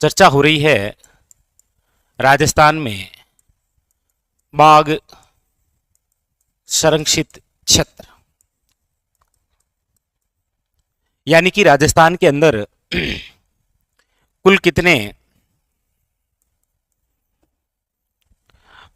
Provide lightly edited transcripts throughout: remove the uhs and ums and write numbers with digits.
चर्चा हो रही है राजस्थान में बाघ संरक्षित क्षेत्र, यानी कि राजस्थान के अंदर कुल कितने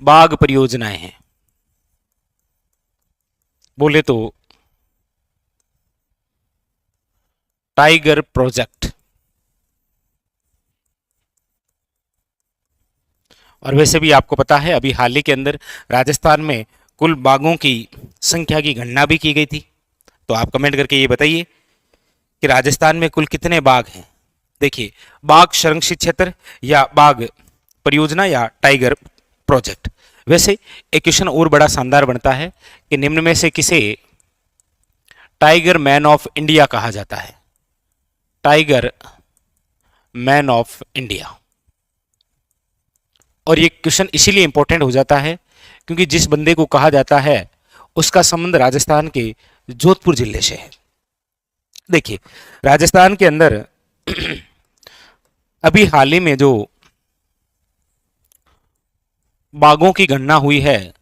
बाघ परियोजनाएं हैं। बोले तो टाइगर प्रोजेक्ट। और वैसे भी आपको पता है अभी हाल ही के अंदर राजस्थान में कुल बाघों की संख्या की गणना भी की गई थी। तो आप कमेंट करके ये बताइए कि राजस्थान में कुल कितने बाघ हैं। देखिए, बाघ संरक्षित क्षेत्र या बाघ परियोजना या टाइगर प्रोजेक्ट। वैसे एक क्वेश्चन और बड़ा शानदार बनता है कि निम्न में से किसे टाइगर मैन ऑफ इंडिया कहा जाता है। Tiger man of India. और ये क्वेश्चन इसीलिए इंपॉर्टेंट हो जाता है क्योंकि जिस बंदे को कहा जाता है उसका संबंध राजस्थान के जोधपुर जिले से है। देखिए, राजस्थान के अंदर अभी हाल ही में जो बाघों की गणना हुई है,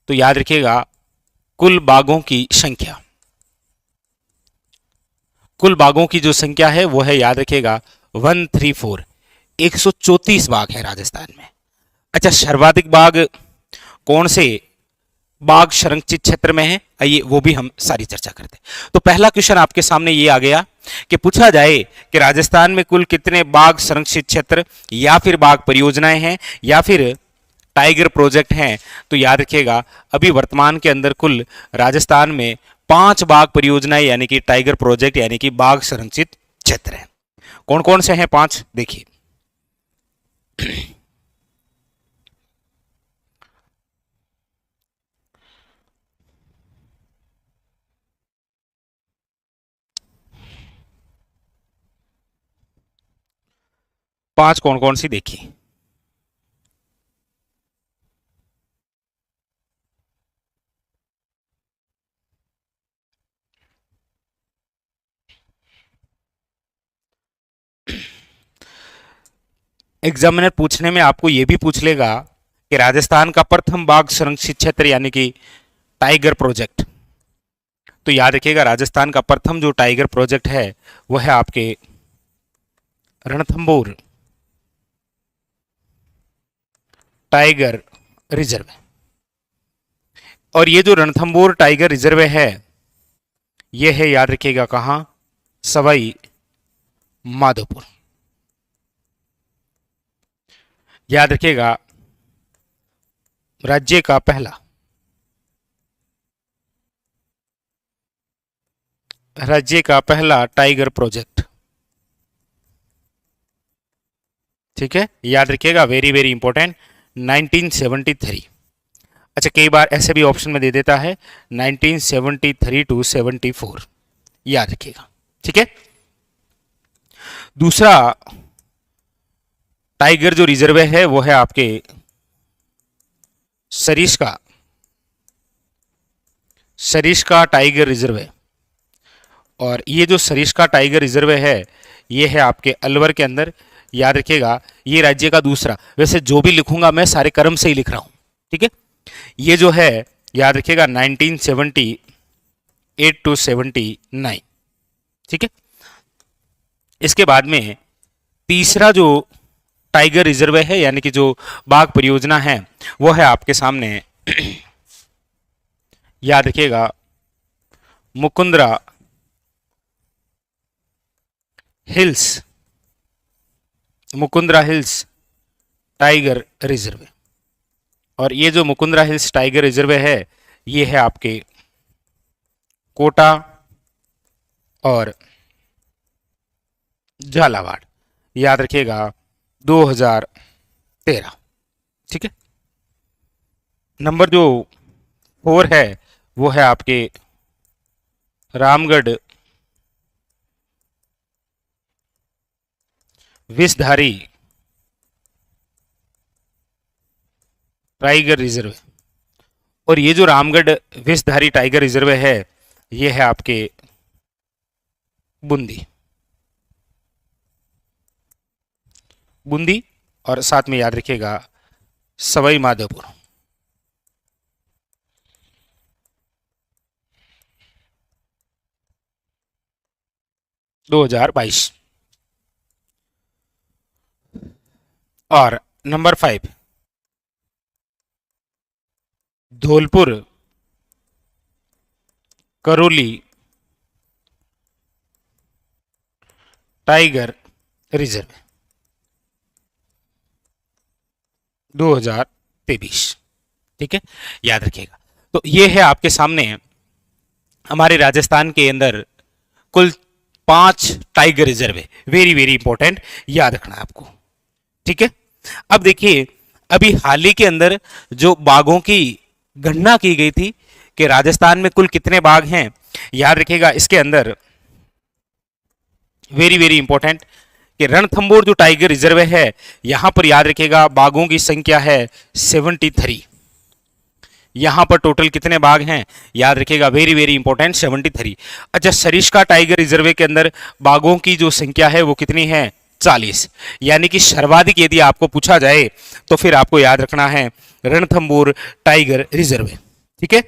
तो याद रखिएगा कुल बाघों की संख्या, कुल बाघों की जो संख्या है वो है, याद रखिएगा 134, 134 बाघ है राजस्थान में। अच्छा, सर्वाधिक बाघ कौन से बाघ संरक्षित क्षेत्र में है, आइए वो भी हम सारी चर्चा करते हैं। तो पहला क्वेश्चन आपके सामने ये आ गया कि पूछा जाए कि राजस्थान में कुल कितने बाघ संरक्षित क्षेत्र या फिर बाघ परियोजनाएं हैं या फिर टाइगर प्रोजेक्ट हैं, तो याद रखिएगा अभी वर्तमान के अंदर कुल राजस्थान में 5 बाघ परियोजनाएं यानी कि टाइगर प्रोजेक्ट यानी कि बाघ संरक्षित क्षेत्र हैं। कौन कौन से हैं 5? देखिए, पांच कौन कौन सी देखिए। एग्जामिनर पूछने में आपको यह भी पूछ लेगा कि राजस्थान का प्रथम बाघ संरक्षित क्षेत्र यानी कि टाइगर प्रोजेक्ट। तो याद रखिएगा राजस्थान का प्रथम जो टाइगर प्रोजेक्ट है वह है आपके रणथंभौर टाइगर रिजर्व। और ये जो रणथंभौर टाइगर रिजर्व है ये है, याद रखिएगा कहां, सवाई माधोपुर। याद रखिएगा राज्य का पहला टाइगर प्रोजेक्ट। ठीक है, याद रखिएगा, वेरी वेरी इंपॉर्टेंट, 1973। अच्छा, कई बार ऐसे भी ऑप्शन में दे देता है 1973 टू 74, याद रखिएगा। ठीक है, दूसरा टाइगर जो रिजर्व है वो है आपके सरिस्का टाइगर रिजर्व है। और ये जो सरिस्का टाइगर रिजर्व है ये है आपके अलवर के अंदर। याद रखिएगा ये राज्य का दूसरा, वैसे जो भी लिखूंगा मैं सारे क्रम से ही लिख रहा हूं। ठीक है, ये जो है याद रखिएगा 1978 टू 79। ठीक है, इसके बाद में तीसरा जो टाइगर रिजर्व है यानी कि जो बाघ परियोजना है वो है आपके सामने याद रखिएगा मुकुंदरा हिल्स टाइगर रिजर्व। और ये जो मुकुंदरा हिल्स टाइगर रिजर्व है ये है आपके कोटा और झालावाड़। याद रखिएगा 2013। ठीक है, नंबर जो 4 है वो है आपके रामगढ़ विषधारी टाइगर रिजर्व। और ये जो रामगढ़ विषधारी टाइगर रिजर्व है ये है आपके बूंदी। बूंदी और साथ में याद रखिएगा सवाई माधोपुर। दो 2022। और number 5 Dholpur Karauli tiger reserve 2023। ठीक है, याद रखिएगा। तो ये है आपके सामने हमारे राजस्थान के अंदर कुल 5 टाइगर रिजर्व है। वेरी वेरी इंपॉर्टेंट, याद रखना है आपको। ठीक है, अब देखिए अभी हाल ही के अंदर जो बाघों की गणना की गई थी कि राजस्थान में कुल कितने बाघ हैं, याद रखिएगा इसके अंदर वेरी वेरी इंपॉर्टेंट कि रणथंभौर जो टाइगर रिजर्व है यहां पर याद रखिएगा बाघों की संख्या है 73। यहां पर टोटल कितने बाघ हैं, याद रखिएगा वेरी वेरी इंपॉर्टेंट 73। अच्छा, सरिस्का टाइगर रिजर्व के अंदर बाघों की जो संख्या है वो कितनी है, 40। यानी कि सर्वाधिक यदि आपको पूछा जाए तो फिर आपको याद रखना है रणथंभौर टाइगर रिजर्व। ठीक है,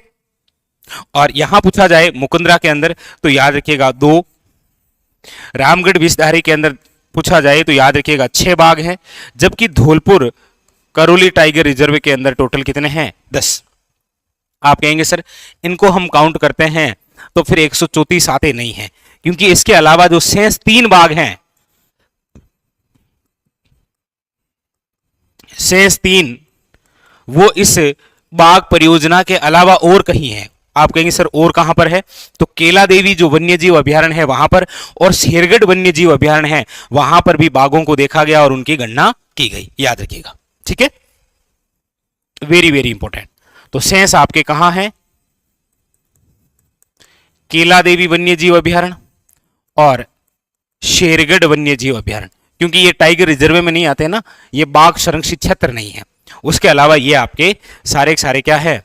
और यहां पूछा जाए मुकुंदरा के अंदर तो याद रखिएगा 2। रामगढ़ विषधारी के अंदर पूछा जाए तो याद रखिएगा 6 बाघ हैं, जबकि धौलपुर करौली टाइगर रिजर्व के अंदर टोटल कितने हैं, 10। आप कहेंगे सर इनको हम काउंट करते हैं तो फिर 134 आते नहीं हैं, क्योंकि इसके अलावा जो शेष 3 बाघ हैं, शेष 3 वो इस बाघ परियोजना के अलावा और कहीं है। आप कहेंगे सर और कहां पर है, तो केला देवी जो वन्यजीव अभ्यारण्य है वहां पर, और शेरगढ़ वन्यजीव अभ्यारण्य है वहां पर भी बाघों को देखा गया और उनकी गणना की गई, याद रखिएगा। ठीक है, वेरी वेरी इंपॉर्टेंट। तो शेष आपके कहां है, केला देवी वन्यजीव अभ्यारण्य और शेरगढ़ वन्यजीव अभ्यारण्य, क्योंकि ये टाइगर रिजर्व में नहीं आते ना, ये बाघ संरक्षित क्षेत्र नहीं है। उसके अलावा ये आपके सारे के सारे क्या है,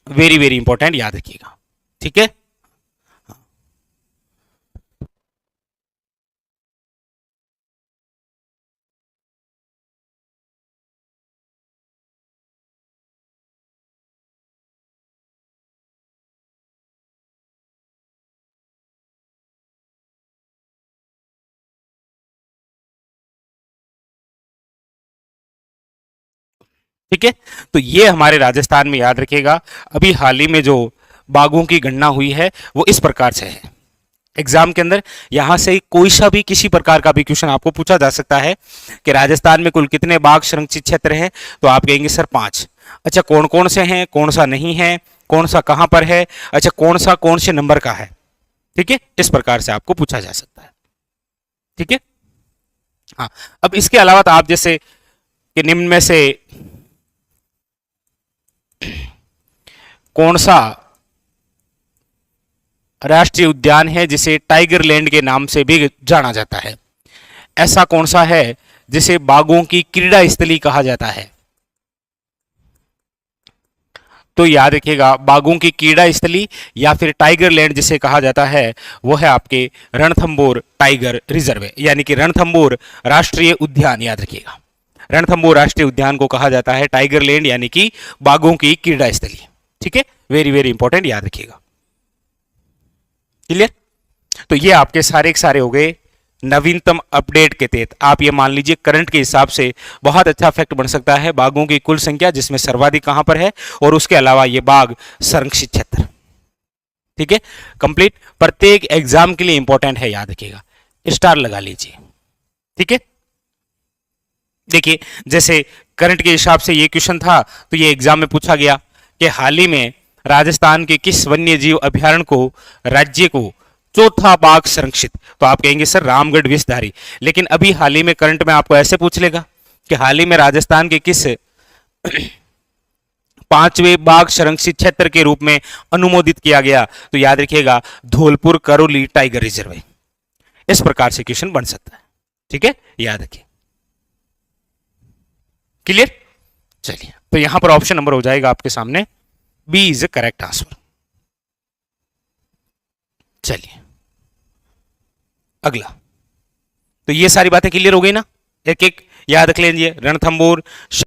वेरी वेरी इंपॉर्टेंट, याद रखिएगा। ठीक है, ठीक है। तो ये हमारे राजस्थान में याद रखिएगा अभी हाल ही में जो बाघों की गणना हुई है वो इस प्रकार से है। एग्जाम के अंदर यहां से कोई सा भी किसी प्रकार का भी क्वेश्चन आपको पूछा जा सकता है कि राजस्थान में कुल कितने बाघ संरक्षित क्षेत्र हैं, तो आप कहेंगे सर 5। अच्छा, कौन कौन से हैं, कौन सा नहीं है, कौन सा कहां पर है, अच्छा कौन सा कौन से नंबर का है। ठीक है, इस प्रकार से आपको पूछा जा सकता है। ठीक है, हाँ। अब इसके अलावा तो आप जैसे कि निम्न में से कौन सा राष्ट्रीय उद्यान है जिसे टाइगर लैंड के नाम से भी जाना जाता है, ऐसा कौन सा है जिसे बाघों की क्रीड़ा स्थली कहा जाता है, तो याद रखिएगा बाघों की क्रीड़ा स्थली या फिर टाइगर लैंड जिसे कहा जाता है वो है आपके रणथंभौर टाइगर रिजर्व, यानी कि रणथंभौर राष्ट्रीय उद्यान, याद रखिएगा। रणथंभौर राष्ट्रीय उद्यान को कहा जाता है टाइगर लैंड, यानी कि बाघों की क्रीड़ा स्थली। ठीक है, वेरी वेरी इंपॉर्टेंट, याद रखिएगा। क्लियर, तो ये आपके सारे के सारे हो गए नवीनतम अपडेट के तहत। आप ये मान लीजिए करंट के हिसाब से बहुत अच्छा फैक्ट बन सकता है बाघों की कुल संख्या जिसमें सर्वाधिक कहां पर है, और उसके अलावा ये बाघ संरक्षित क्षेत्र। ठीक है, कंप्लीट, प्रत्येक एग्जाम के लिए इंपॉर्टेंट है, याद रखिएगा, स्टार लगा लीजिए। ठीक है, देखिए जैसे करंट के हिसाब से ये क्वेश्चन था तो ये एग्जाम में पूछा गया कि हाल ही में राजस्थान के किस वन्य जीव अभ्यारण्य को राज्य को चौथा बाघ संरक्षित, तो आप कहेंगे सर रामगढ़ विषधारी। लेकिन अभी हाल ही में करंट में आपको ऐसे पूछ लेगा कि हाल ही में राजस्थान के किस 5वें बाघ संरक्षित क्षेत्र के रूप में अनुमोदित किया गया, तो याद रखिएगा धौलपुर करौली टाइगर रिजर्व। इस प्रकार से क्वेश्चन बन सकता है। ठीक है, याद रखिए। क्लियर, चलिए तो यहां पर ऑप्शन नंबर हो जाएगा आपके सामने बी इज करेक्ट आंसर। चलिए अगला, तो ये सारी बातें क्लियर हो गई ना। एक एक याद रख लीजिए। रणथंबोर,